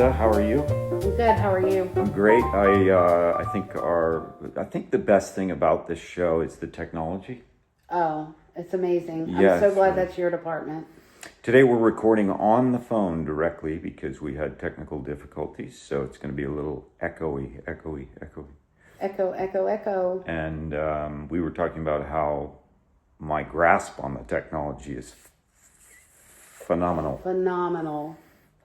Krista. How are you? I'm good. How are you? I'm great. I think the best thing about this show is the technology. Oh, it's amazing. Yes. I'm so glad that's your department. Today we're recording on the phone directly because we had technical difficulties, so it's going to be a little echoey. Echo, echo, echo. And we were talking about how my grasp on the technology is phenomenal.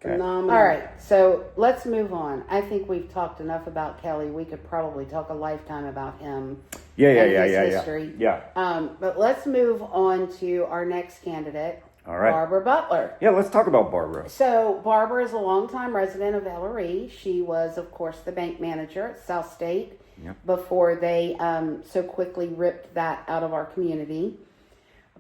Okay. All right, so let's move on. I think we've talked enough about Kelly. We could probably talk a lifetime about him. History. But let's move on to our next candidate, all right. Barbara Butler. Yeah, let's talk about Barbara. So Barbara is a longtime resident of Elloree. She was, of course, the bank manager at South State before they so quickly ripped that out of our community.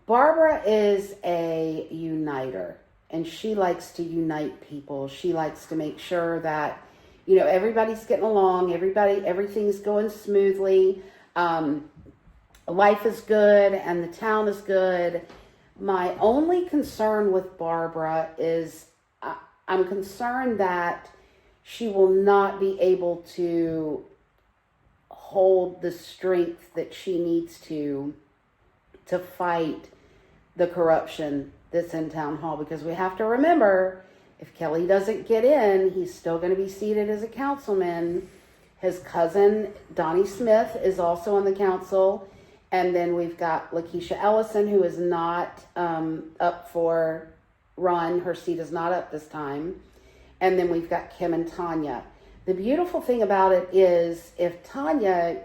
Barbara is a uniter. And she likes to unite people. She likes to make sure that, everybody's getting along. Everything's going smoothly. Life is good and the town is good. My only concern with Barbara is I'm concerned that she will not be able to hold the strength that she needs to fight the corruption that's in town hall, because we have to remember, if Kelly doesn't get in, he's still going to be seated as a councilman. His cousin Donnie Smith is also on the council, and then we've got Lakeisha Ellison, who is not up for run. Her seat is not up this time. And then we've got Kim and Tanya. The beautiful thing about it is, if Tanya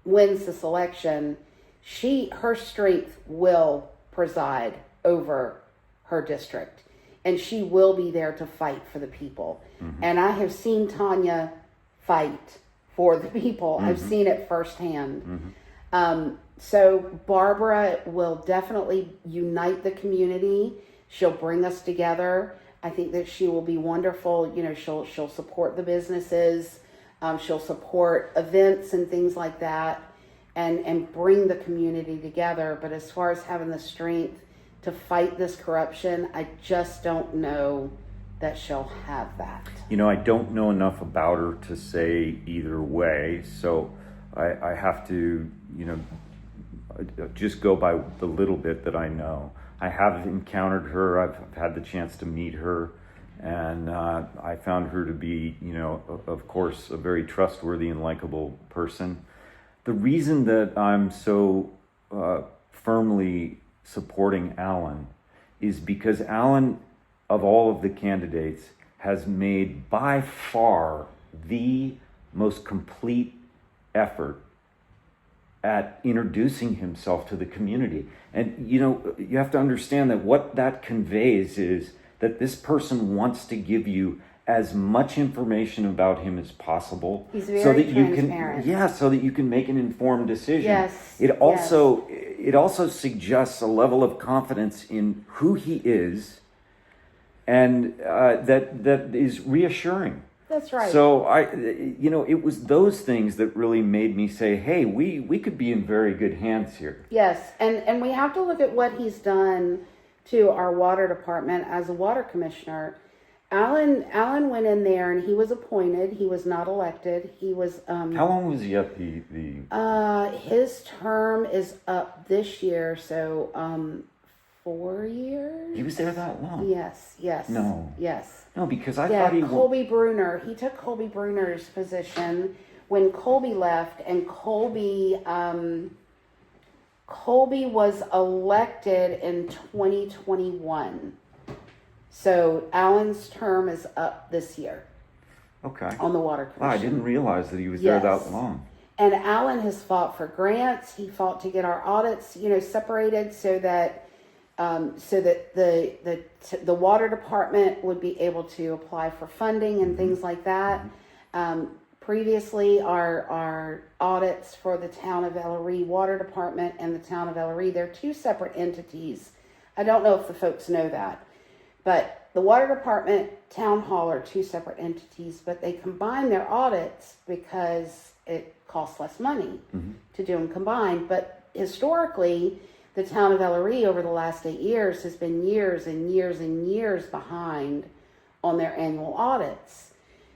wins this election, her strength will preside over her district, and she will be there to fight for the people. Mm-hmm. And I have seen Tanya fight for the people. Mm-hmm. I've seen it firsthand. Mm-hmm. So Barbara will definitely unite the community. She'll bring us together. I think that she will be wonderful. She'll support the businesses. She'll support events and things like that, and bring the community together. But as far as having the strength to fight this corruption, I just don't know that she'll have that. I don't know enough about her to say either way, so I have to, just go by the little bit that I know. I have encountered her. I've had the chance to meet her, and I found her to be, of course, a very trustworthy and likable person. The reason that I'm so firmly supporting Allen is because Allen, of all of the candidates, has made by far the most complete effort at introducing himself to the community. And you have to understand that what that conveys is that this person wants to give you as much information about him as possible. He's very transparent. So that you can make an informed decision. Yes. It also suggests a level of confidence in who he is, and that is reassuring. That's right. So it was those things that really made me say, hey, we could be in very good hands here. Yes, and we have to look at what he's done to our water department as a water commissioner. Allen went in there and he was appointed. He was not elected. He was. How long was he up? His term is up this year, so 4 years. He was there that long? Yes. No. Yes. No, because I thought he. Colby Bruner. He took Colby Bruner's position when Colby left, and Colby was elected in 2021. So Allen's term is up this year. Okay. On the water commission. I didn't realize that he was there that long. And Allen has fought for grants. He fought to get our audits, separated so that the water department would be able to apply for funding and things like that. Previously, our audits for the town of Elloree water department and the town of Elloree, they're two separate entities. I don't know if the folks know that. But the water department, town hall are two separate entities, but they combine their audits because it costs less money to do them combined. But historically, the town of Elloree over the last 8 years has been years and years and years behind on their annual audits.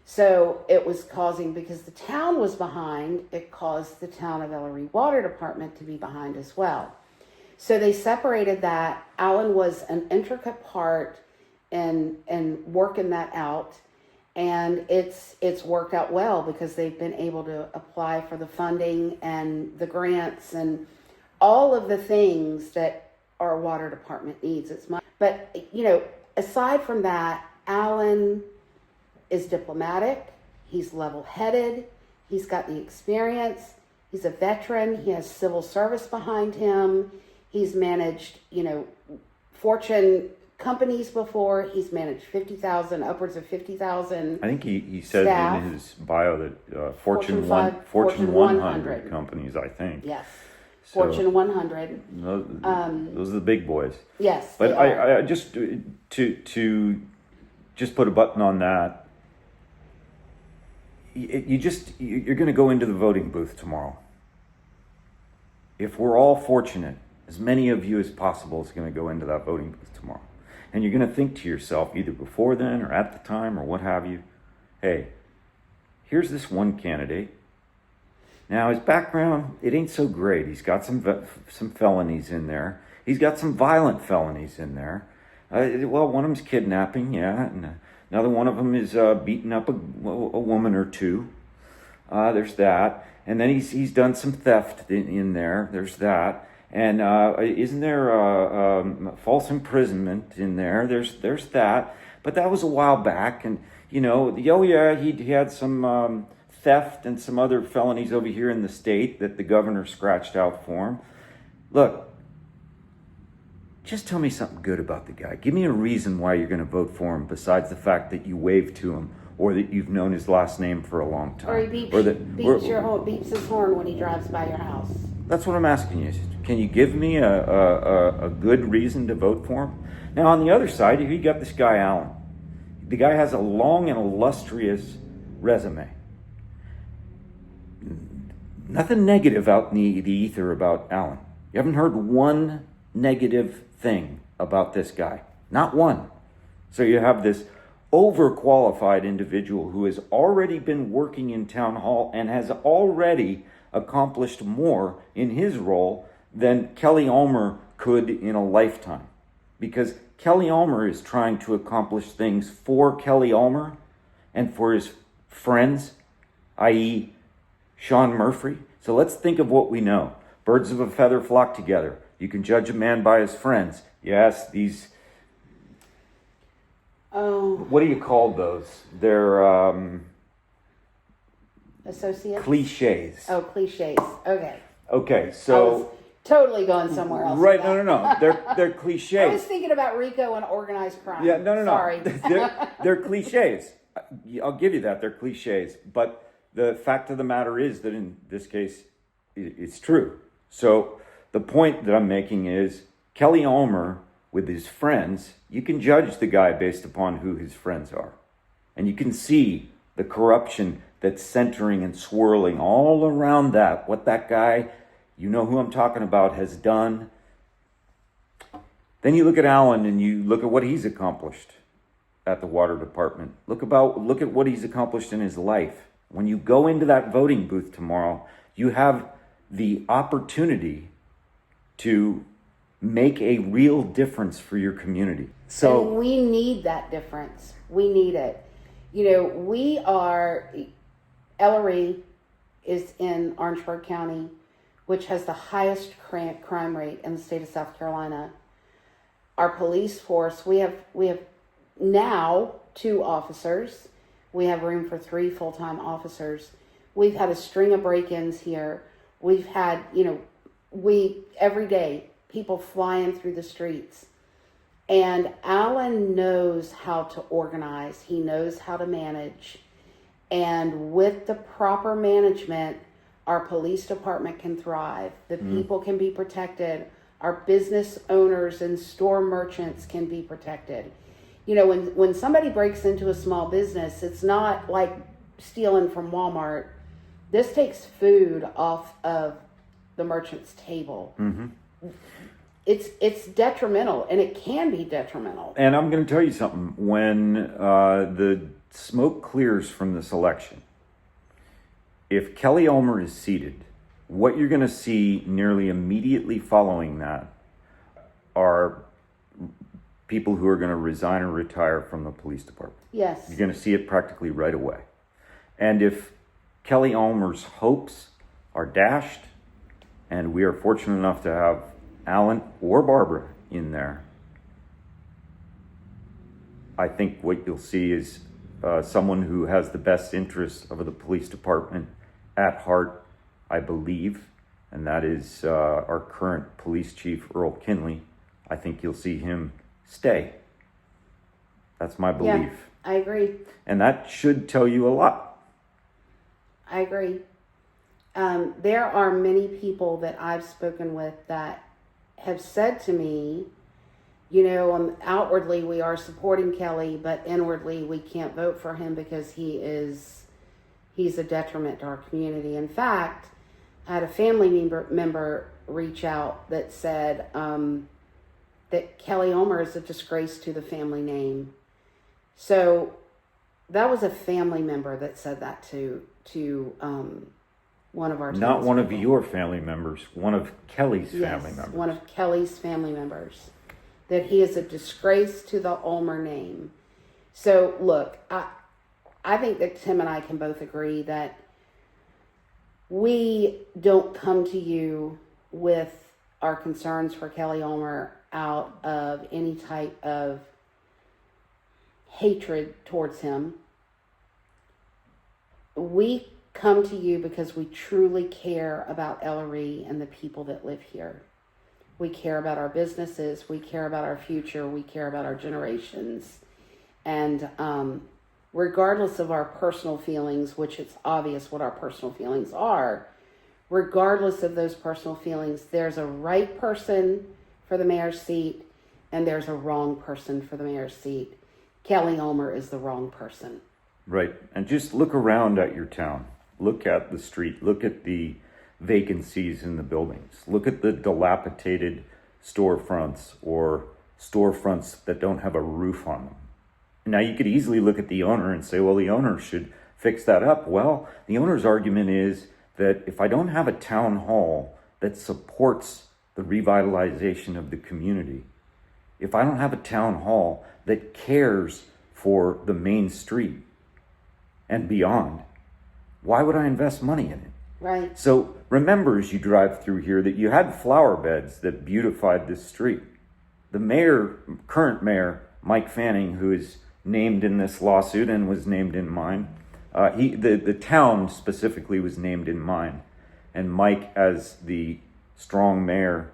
So it was causing, because the town was behind, it caused the town of Elloree Water Department to be behind as well. So they separated that. Allen was an intricate part in working that out. And it's worked out well because they've been able to apply for the funding and the grants and all of the things that our water department needs. But, aside from that, Allen is diplomatic. He's level-headed. He's got the experience. He's a veteran. He has civil service behind him. He's managed, Fortune companies before. He's managed 50,000, upwards of 50,000. I think he said staff. in his bio that Fortune 100 companies, I think. Yes. So, Fortune 100. Those are the big boys. Yes. But I just to just put a button on that. You're going to go into the voting booth tomorrow. If we're all fortunate, as many of you as possible is going to go into that voting booth tomorrow. And you're going to think to yourself, either before then or at the time or what have you, hey, here's this one candidate. Now, his background, it ain't so great. He's got some felonies in there. He's got some violent felonies in there. One of them's kidnapping, yeah, and another one of them is beating up a woman or two. There's that. And then he's done some theft in there. There's that. And isn't there false imprisonment in there? There's that. But that was a while back. And, he had some theft and some other felonies over here in the state that the governor scratched out for him. Look, just tell me something good about the guy. Give me a reason why you're going to vote for him besides the fact that you waved to him or that you've known his last name for a long time. Or he beeps his horn when he drives by your house. That's what I'm asking you. Can you give me a good reason to vote for him? Now, on the other side, you got this guy, Allen. The guy has a long and illustrious resume. Nothing negative out in the ether about Allen. You haven't heard one negative thing about this guy. Not one. So you have this overqualified individual who has already been working in town hall and has already accomplished more in his role than Kelly Ulmer could in a lifetime. Because Kelly Ulmer is trying to accomplish things for Kelly Ulmer and for his friends, i.e. Sean Murphy. So let's think of what we know. Birds of a feather flock together. You can judge a man by his friends. Yes, these... What do you call those? They're... Associates? Cliches. Oh, cliches. Okay. Okay, so... I was totally going somewhere else. Right, no. They're cliches. I was thinking about RICO and organized crime. Yeah, no. Sorry. They're cliches. I'll give you that. They're cliches. But the fact of the matter is that in this case, it's true. So the point that I'm making is Kelly Ulmer with his friends, you can judge the guy based upon who his friends are. And you can see the corruption that's centering and swirling all around that. What that guy, you know who I'm talking about, has done. Then you look at Allen and you look at what he's accomplished at the water department. Look at what he's accomplished in his life. When you go into that voting booth tomorrow, you have the opportunity to make a real difference for your community. So and we need that difference. We need it. Elloree is in Orangeburg County, which has the highest crime rate in the state of South Carolina. Our police force, we have now 2 officers. We have room for 3 full-time officers. We've had a string of break-ins here. We've had, every day, people flying through the streets. And Allen knows how to organize. He knows how to manage. And with the proper management, our police department can thrive. The people can be protected. Our business owners and store merchants can be protected. When somebody breaks into a small business, it's not like stealing from Walmart. This takes food off of the merchant's table. Mm-hmm. it's detrimental, and it can be detrimental. And I'm going to tell you something. When the smoke clears from this election, if Kelly Ulmer is seated, what you're going to see nearly immediately following that are people who are going to resign or retire from the police department. Yes. You're going to see it practically right away. And if Kelly Ulmer's hopes are dashed, and we are fortunate enough to have Allen or Barbara in there, I think what you'll see is someone who has the best interests of the police department at heart, I believe, and that is our current police chief, Earl Kinley. I think you'll see him stay. That's my belief. Yeah, I agree. And that should tell you a lot. I agree. There are many people that I've spoken with that have said to me, outwardly we are supporting Kelly, but inwardly we can't vote for him because he's a detriment to our community. In fact, I had a family member reach out that said that Kelly Ulmer is a disgrace to the family name. So that was a family member that said that to one of our Not one of your family members, one of Kelly's family members. One of Kelly's family members. That he is a disgrace to the Ulmer name. So look, I think that Tim and I can both agree that we don't come to you with our concerns for Kelly Ulmer out of any type of hatred towards him. We come to you because we truly care about Elloree and the people that live here. We care about our businesses. We care about our future. We care about our generations. And regardless of our personal feelings, which it's obvious what our personal feelings are, regardless of those personal feelings, there's a right person for the mayor's seat and there's a wrong person for the mayor's seat. Kelly Ulmer is the wrong person. Right. And just look around at your town. Look at the street. Look at the vacancies in the buildings. Look at the dilapidated storefronts or storefronts that don't have a roof on them. Now, you could easily look at the owner and say, well, the owner should fix that up. Well, the owner's argument is that if I don't have a town hall that supports the revitalization of the community, if I don't have a town hall that cares for the main street and beyond, why would I invest money in it? Right. So remember, as you drive through here, that you had flower beds that beautified this street. The mayor, current mayor, Mike Fanning, who is named in this lawsuit and was named in mine, the town specifically was named in mine. And Mike, as the strong mayor,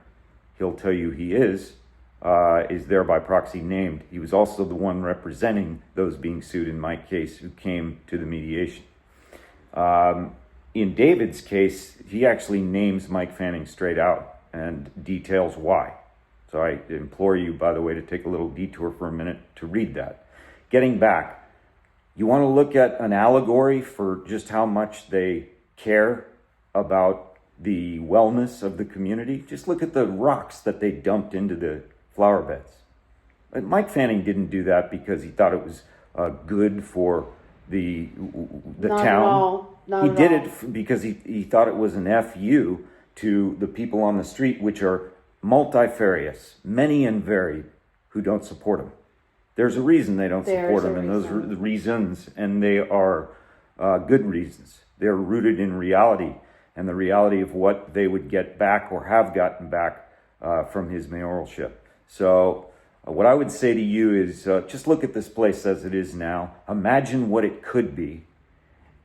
he'll tell you he is there by proxy named. He was also the one representing those being sued in my case who came to the mediation. In David's case, he actually names Mike Fanning straight out and details why. So I implore you, by the way, to take a little detour for a minute to read that. Getting back, you want to look at an allegory for just how much they care about the wellness of the community? Just look at the rocks that they dumped into the flower beds. But Mike Fanning didn't do that because he thought it was good for the Not town. At all. Not He at did all. it because he thought it was an FU to the people on the street, which are multifarious, many and varied, who don't support him. There's a reason they don't support him, and those are the reasons, and they are good reasons. They're rooted in reality, and the reality of what they would get back or have gotten back from his mayoralship. So what I would say to you is just look at this place as it is now. Imagine what it could be,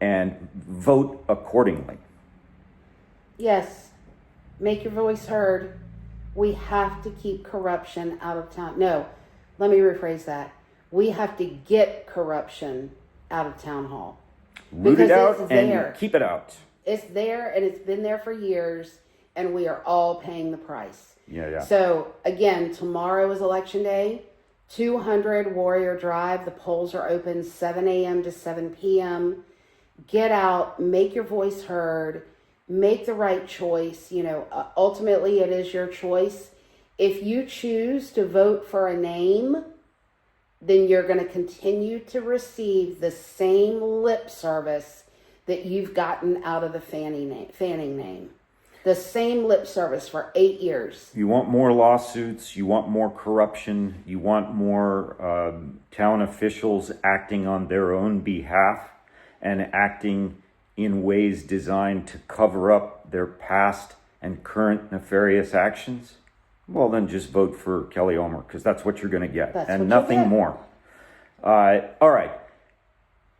and vote accordingly. Yes. Make your voice heard. We have to keep corruption out of town. No, let me rephrase that. We have to get corruption out of town hall. Root it Because out it's and there. keep it out. It's there and it's been there for years, and we are all paying the price. Yeah. So again, tomorrow is election day. 200 Warrior Drive. The polls are open 7 a.m. to 7 p.m. Get out, make your voice heard, make the right choice. Ultimately it is your choice. if you choose to vote for a name, then you're going to continue to receive the same lip service that you've gotten out of the Fanning name. The same lip service for 8 years. You want more lawsuits, you want more corruption, you want more town officials acting on their own behalf and acting in ways designed to cover up their past and current nefarious actions. Well, then just vote for Kelly Ulmer, because that's what you're going to get, and nothing more. All right.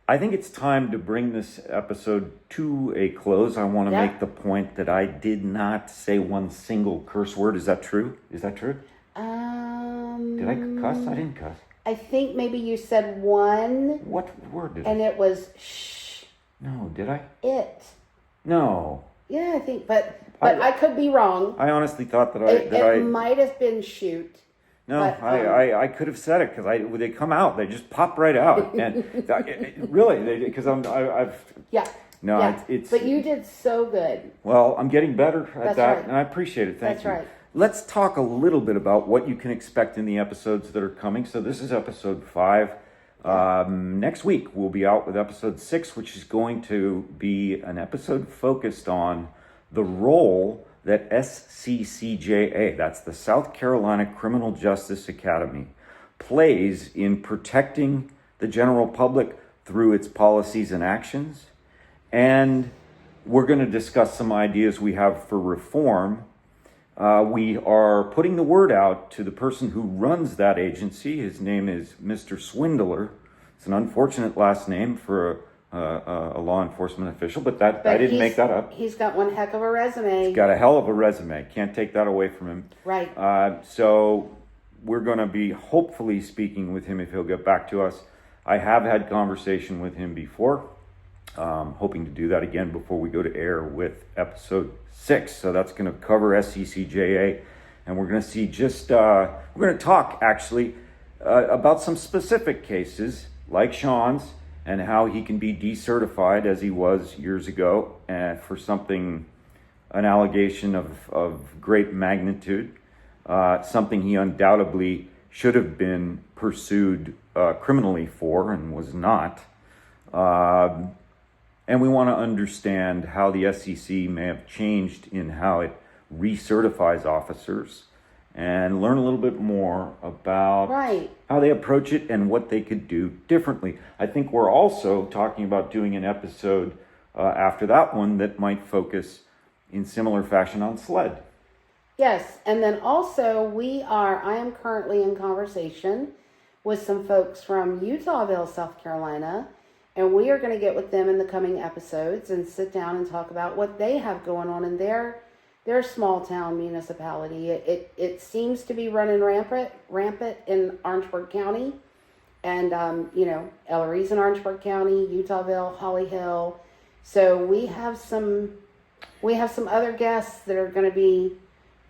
I think it's time to bring this episode to a close. I want to make the point that I did not say one single curse word. Is that true? Is that true? Did I cuss? I didn't cuss. I think maybe you said one. What word did I? And it was shh. No, did I? It. No. Yeah, I think, but I could be wrong. I honestly thought that it might have been shoot. No, I could have said it, because when they come out, they just pop right out, and really, because I've no, yeah. It's but you did so good. Well, I'm getting better at that, right. and I appreciate it. Thank you. That's right. Let's talk a little bit about what you can expect in the episodes that are coming. So this is episode 5. Next week we'll be out with episode 6, which is going to be an episode focused on the role that SCCJA, that's the South Carolina Criminal Justice Academy, plays in protecting the general public through its policies and actions. And we're going to discuss some ideas we have for reform. We are putting the word out to the person who runs that agency. His name is Mr. Swindler. It's an unfortunate last name for a law enforcement official, but I didn't make that up. He's got one heck of a resume. He's got a hell of a resume. Can't take that away from him. Right. So we're going to be hopefully speaking with him if he'll get back to us. I have had conversation with him before. Hoping to do that again before we go to air with episode 6. So that's going to cover SCCJA, and we're going to see we're going to talk actually about some specific cases like Sean's, and how he can be decertified as he was years ago for an allegation of great magnitude, something he undoubtedly should have been pursued criminally for and was not. And we want to understand how the SEC may have changed in how it recertifies officers, and learn a little bit more about how they approach it and what they could do differently. I think we're also talking about doing an episode after that one that might focus in similar fashion on SLED. Yes, and then also I am currently in conversation with some folks from Utahville, South Carolina, and we are going to get with them in the coming episodes and sit down and talk about what they have going on in their small town municipality. It seems to be running rampant in Orangeburg County, and Elloree's in Orangeburg County, Utahville, Holly Hill. So we have some other guests that are going to be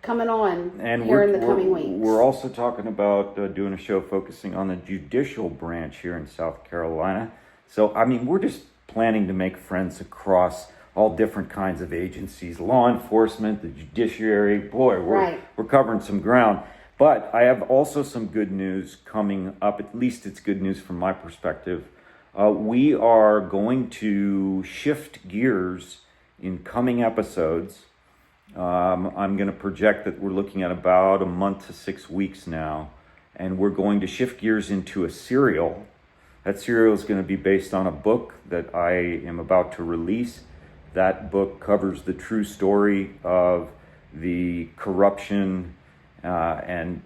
coming on here in the coming weeks. We're also talking about doing a show focusing on the judicial branch here in South Carolina. So we're just planning to make friends across all different kinds of agencies, law enforcement, the judiciary. Boy, we're covering some ground. But I have also some good news coming up. At least it's good news from my perspective. We are going to shift gears in coming episodes. I'm going to project that we're looking at about a month to 6 weeks now. And we're going to shift gears into a serial. That serial is going to be based on a book that I am about to release. That book covers the true story of the corruption and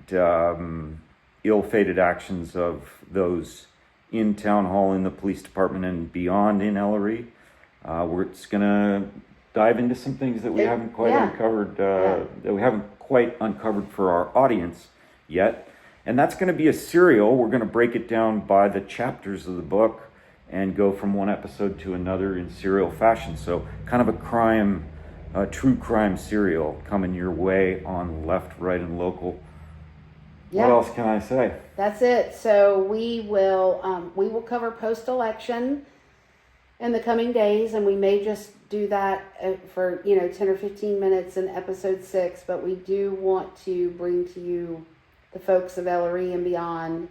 ill-fated actions of those in Town Hall, in the police department, and beyond in Elloree. It's going to dive into some things that we haven't quite uncovered, that we haven't quite uncovered for our audience yet. And that's going to be a serial. We're going to break it down by the chapters of the book and go from one episode to another in serial fashion. So kind of a true crime serial coming your way on Left, Right, and Local. Yeah. What else can I say? That's it. So we will cover post-election in the coming days, and we may just do that for 10 or 15 minutes in episode 6, but we do want to bring to you, the folks of Elloree and beyond,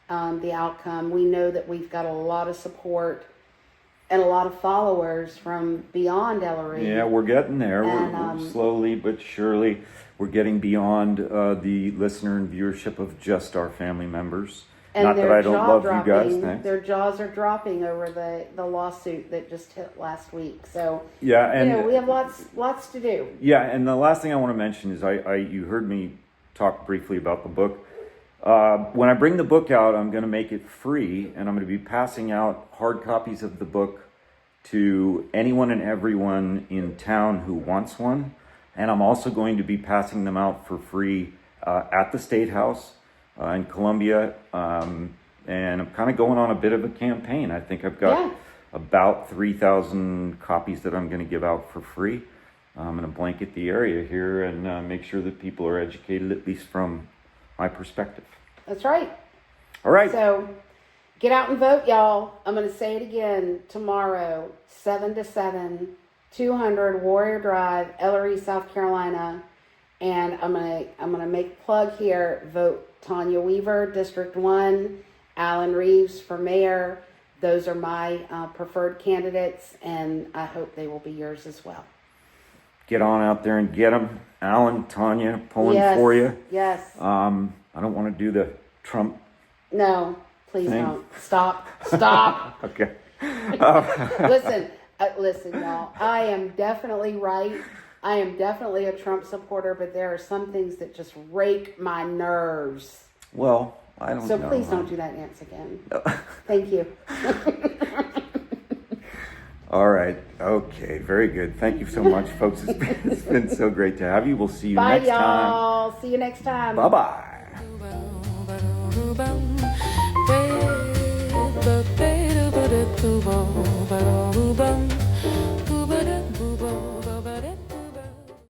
the outcome. We know that we've got a lot of support and a lot of followers from beyond Elloree. Yeah, we're getting there. And, we're slowly but surely, we're getting beyond the listener and viewership of just our family members. And not that I don't love you guys. dropping. Thanks. Their jaws are dropping over the lawsuit that just hit last week. So Yeah, and we have lots to do. yeah, and the last thing I want to mention is you heard me talk briefly about the book. When I bring the book out, I'm going to make it free, and I'm going to be passing out hard copies of the book to anyone and everyone in town who wants one. And I'm also going to be passing them out for free at the State House in Columbia. And I'm kind of going on a bit of a campaign. I think I've got about 3,000 copies that I'm going to give out for free. I'm going to blanket the area here and make sure that people are educated, at least from my perspective. That's right. All right. So get out and vote, y'all. I'm going to say it again tomorrow, 7 to 7, 200 Warrior Drive, Elloree, South Carolina. And I'm gonna make a plug here. Vote Tanya Weaver, District 1, Allen Reeves for mayor. Those are my preferred candidates, and I hope they will be yours as well. Get on out there and get them. Alan, Tanya, pulling for you. Yes. I don't want to do the Trump. No, please thing. don't. Stop. Stop. Okay. Listen, y'all. I am definitely right. I am definitely a Trump supporter, but there are some things that just rake my nerves. Well, I don't know. So please don't do that dance again. Thank you. All right. Okay. Very good. Thank you so much, folks. It's been so great to have you. We'll see you Bye, next time. y'all. See you next time. Bye-bye.